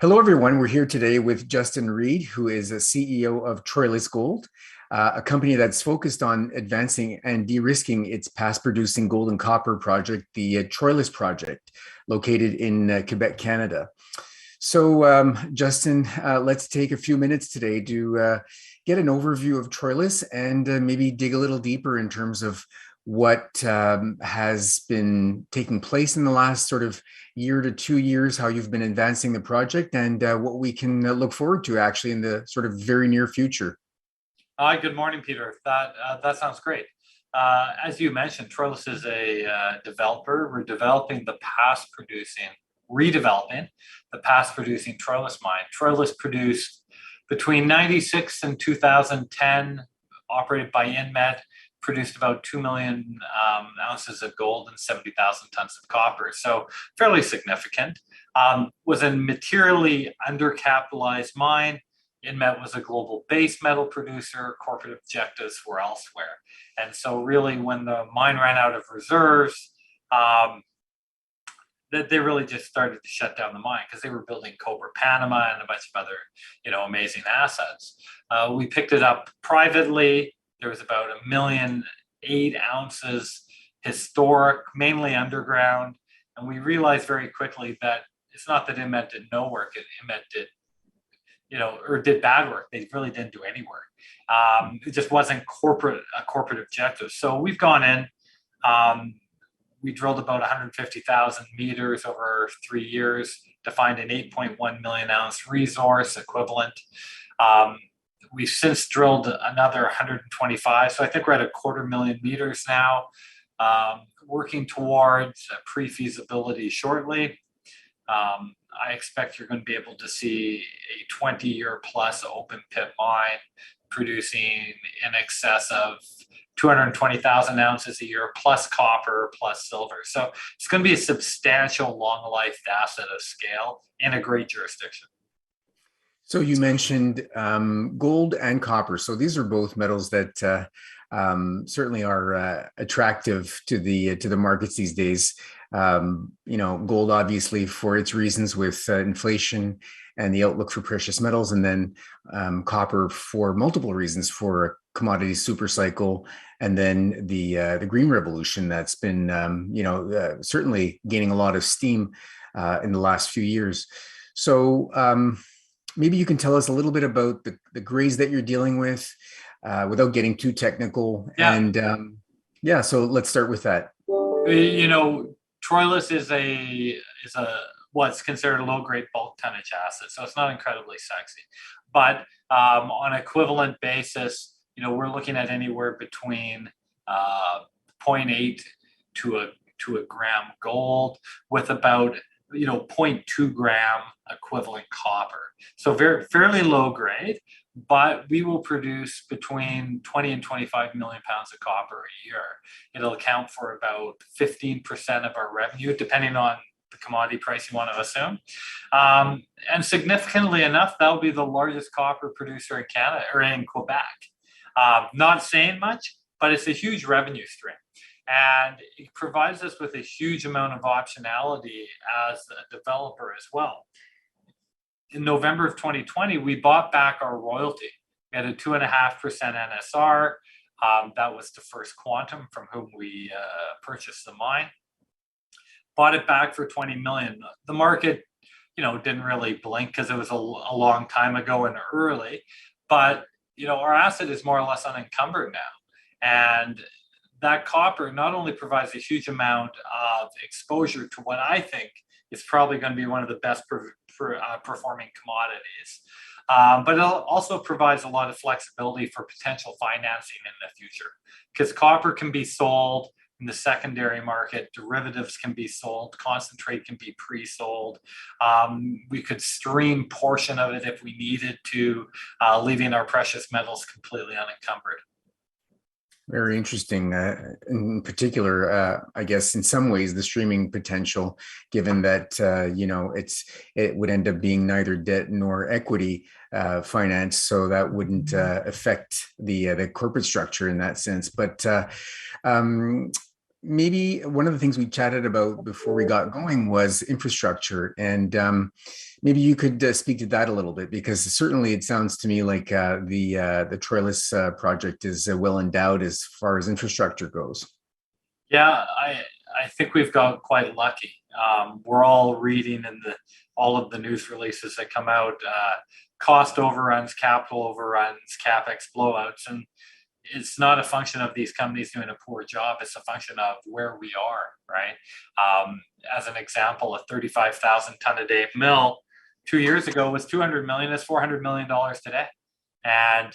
Hello, everyone. We're here today with Justin Reid, who is a CEO of Troilus Gold, a company that's focused on advancing and de-risking its past-producing gold and copper project, the Troilus project, located in Quebec, Canada. So, Justin, let's take a few minutes today to get an overview of Troilus and maybe dig a little deeper in terms of what has been taking place in the last sort of year to 2 years, how you've been advancing the project, and what we can look forward to actually in the sort of very near future. Hi, good morning, Peter. That sounds great. As you mentioned, Troilus is a developer. We're developing the redeveloping the past-producing Troilus Mine. Troilus produced between 96 and 2010, operated by Inmet, produced about 2 million ounces of gold and 70,000 tons of copper. So fairly significant. Was a materially undercapitalized mine. Inmet was a global base metal producer. Corporate objectives were elsewhere. And so really when the mine ran out of reserves, they really just started to shut down the mine because they were building Cobre Panama and a bunch of other, amazing assets. We picked it up privately. There was about 1,000,008 ounces historic, mainly underground. And we realized very quickly that it's not that Inmet did no work. Inmet did, or did bad work. They really didn't do any work. It just wasn't a corporate objective. So we've gone in. We drilled about 150,000 meters over 3 years to find an 8.1 million ounce resource equivalent. We've since drilled another 125. So I think we're at 250,000 meters now, working towards a pre-feasibility shortly. I expect you're going to be able to see a 20-year plus open pit mine producing in excess of 220,000 ounces a year, plus copper, plus silver. So it's going to be a substantial long-lived asset of scale in a great jurisdiction. So you mentioned gold and copper. So these are both metals that certainly are attractive to the markets these days. Gold obviously for its reasons with inflation and the outlook for precious metals, and then copper for multiple reasons, for a commodity super cycle, and then the green revolution that's been certainly gaining a lot of steam in the last few years. So maybe you can tell us a little bit about the grades that you're dealing with without getting too technical. Yeah. And so let's start with that. Troilus is what's considered a low-grade bulk tonnage asset, so it's not incredibly sexy. But on an equivalent basis, we're looking at anywhere between 0.8 to a gram gold with about 0.2 gram equivalent copper. So fairly low grade, but we will produce between 20 and 25 million pounds of copper a year. It'll account for about 15% of our revenue, depending on the commodity price you want to assume. And significantly enough, that'll be the largest copper producer in Canada, or in Quebec. Not saying much, but it's a huge revenue stream. And it provides us with a huge amount of optionality as a developer as well. In November of 2020, we bought back our royalty. We had a 2.5% NSR. That was to First Quantum, from whom we purchased the mine. Bought it back for 20 million. The market, didn't really blink because it was a long time ago and early. But, our asset is more or less unencumbered now. And that copper not only provides a huge amount of exposure to what I think is probably going to be one of the best performing commodities, but it also provides a lot of flexibility for potential financing in the future, because copper can be sold in the secondary market, derivatives can be sold, concentrate can be pre-sold. We could stream portion of it if we needed to, leaving our precious metals completely unencumbered. Very interesting. In particular, I guess in some ways the streaming potential, given that it would end up being neither debt nor equity finance, so that wouldn't affect the corporate structure in that sense. But maybe one of the things we chatted about before we got going was infrastructure, and maybe you could speak to that a little bit, because certainly it sounds to me like the Troilus project is well endowed as far as infrastructure goes. Yeah, I think we've got quite lucky. We're all reading in all of the news releases that come out, cost overruns, capital overruns, capex blowouts, and it's not a function of these companies doing a poor job. It's a function of where we are, right? As an example, a 35,000 ton a day mill 2 years ago was 200 million. It's $400 million today, and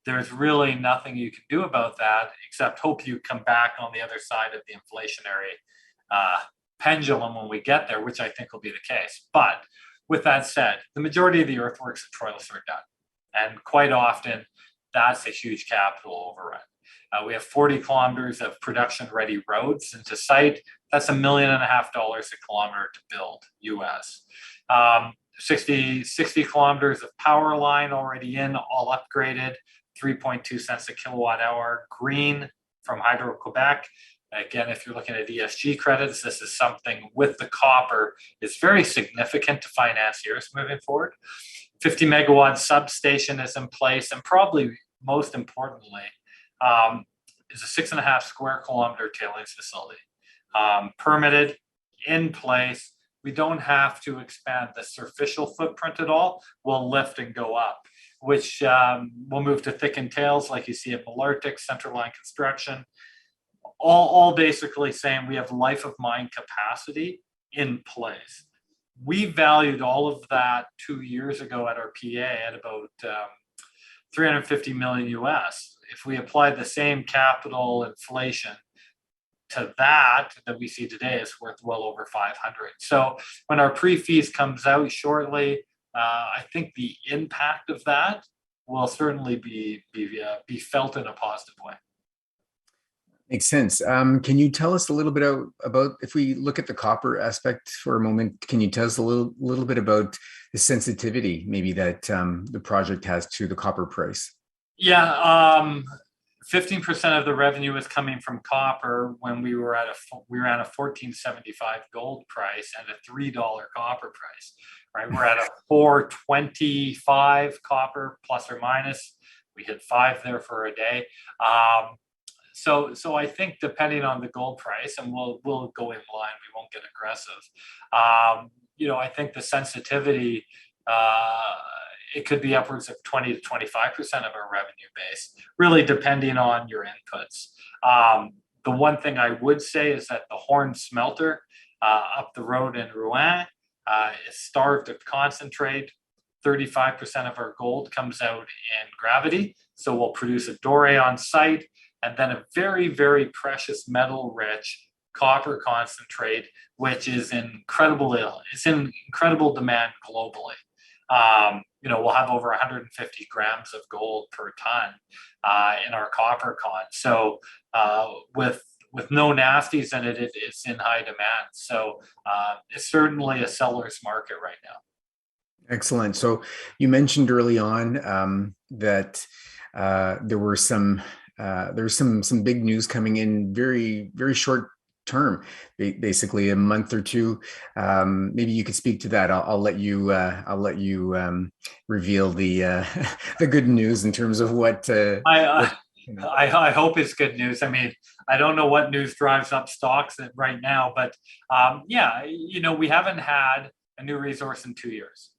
there's really nothing you can do about that except hope you come back on the other side of the inflationary pendulum when we get there, which I think will be the case. But with that said, the majority of the earthworks at Troilus are done, and quite often that's a huge capital overrun. We have 40 kilometers of production-ready roads into site. That's $1.5 million a kilometer to build, US. 60 kilometers of power line already in, all upgraded, 3.2 cents a kilowatt hour, green from Hydro-Quebec. Again, if you're looking at ESG credits, this is something with the copper is very significant to financiers moving forward. 50 megawatt substation is in place, and probably most importantly, is a 6.5 square kilometer tailings facility. Permitted, in place. We don't have to expand the superficial footprint at all. We'll lift and go up, which will move to thickened tails like you see at Malartic, centerline construction. All basically saying we have life of mine capacity in place. We valued all of that 2 years ago at our PA at about 350 million US. If we apply the same capital inflation to that we see today, is worth well over 500. So when our pre-fees comes out shortly, I think the impact of that will certainly be felt in a positive way. Makes sense. Can you tell us a little bit about, if we look at the copper aspect for a moment, can you tell us a little bit about the sensitivity maybe that the project has to the copper price? Yeah, 15% of the revenue is coming from copper when we were at a $14.75 gold price and a $3 copper price, right? We're at a 4.25 copper plus or minus. We hit 5 there for a day. So I think depending on the gold price, and we'll go in line, we won't get aggressive. I think the sensitivity, it could be upwards of 20 to 25% of our revenue base, really depending on your inputs. The one thing I would say is that the Horn smelter up the road in Rouen is starved of concentrate. 35% of our gold comes out in gravity, so we'll produce a doré on site, and then a very, very precious metal-rich copper concentrate, which is in incredible demand globally. We'll have over 150 grams of gold per ton in our copper con. So with no nasties in it, it's in high demand. So it's certainly a seller's market right now. Excellent. So you mentioned early on that there's some big news coming in very, very short term, basically a month or two. Maybe you could speak to that. I'll let you reveal the the good news in terms of what. I hope it's good news. I mean, I don't know what news drives up stocks right now, but we haven't had a new resource in 2 years.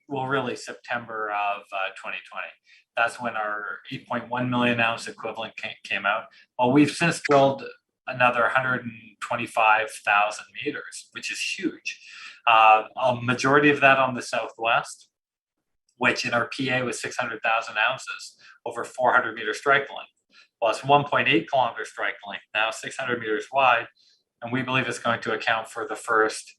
Really September of 2020. That's when our 8.1 million ounce equivalent came out. Well, we've since drilled another 125,000 meters, which is huge. A majority of that on the southwest, which in our PA was 600,000 ounces over 400 meter strike length. Well, it's 1.8 kilometer strike length now, 600 meters wide, and we believe it's going to account for the first,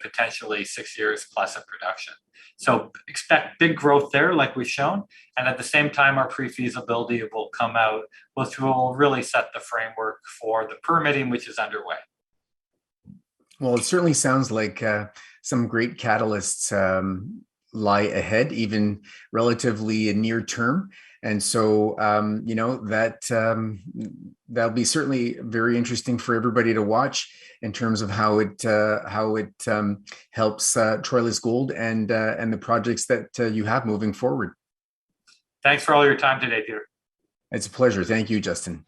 potentially 6 years plus of production. So expect big growth there, like we've shown, and at the same time, our pre-feasibility will come out, which will really set the framework for the permitting, which is underway. Well, it certainly sounds like some great catalysts lie ahead, even relatively near term. And so, that'll be certainly very interesting for everybody to watch in terms of how it helps Troilus Gold and the projects that you have moving forward. Thanks for all your time today, Peter. It's a pleasure. Thank you, Justin.